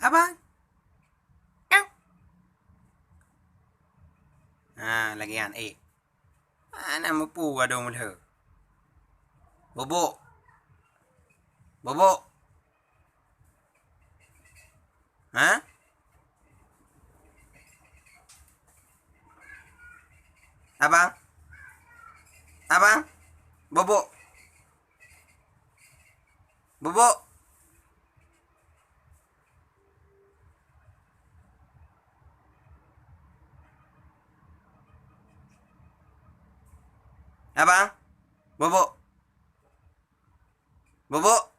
Abang. Ew. Lagian. Mana mo po daw mo lho. Bobo. Bobo. Hah? Abang? Abang? Bobo? Bobo? Abang? Bobo? Bobo?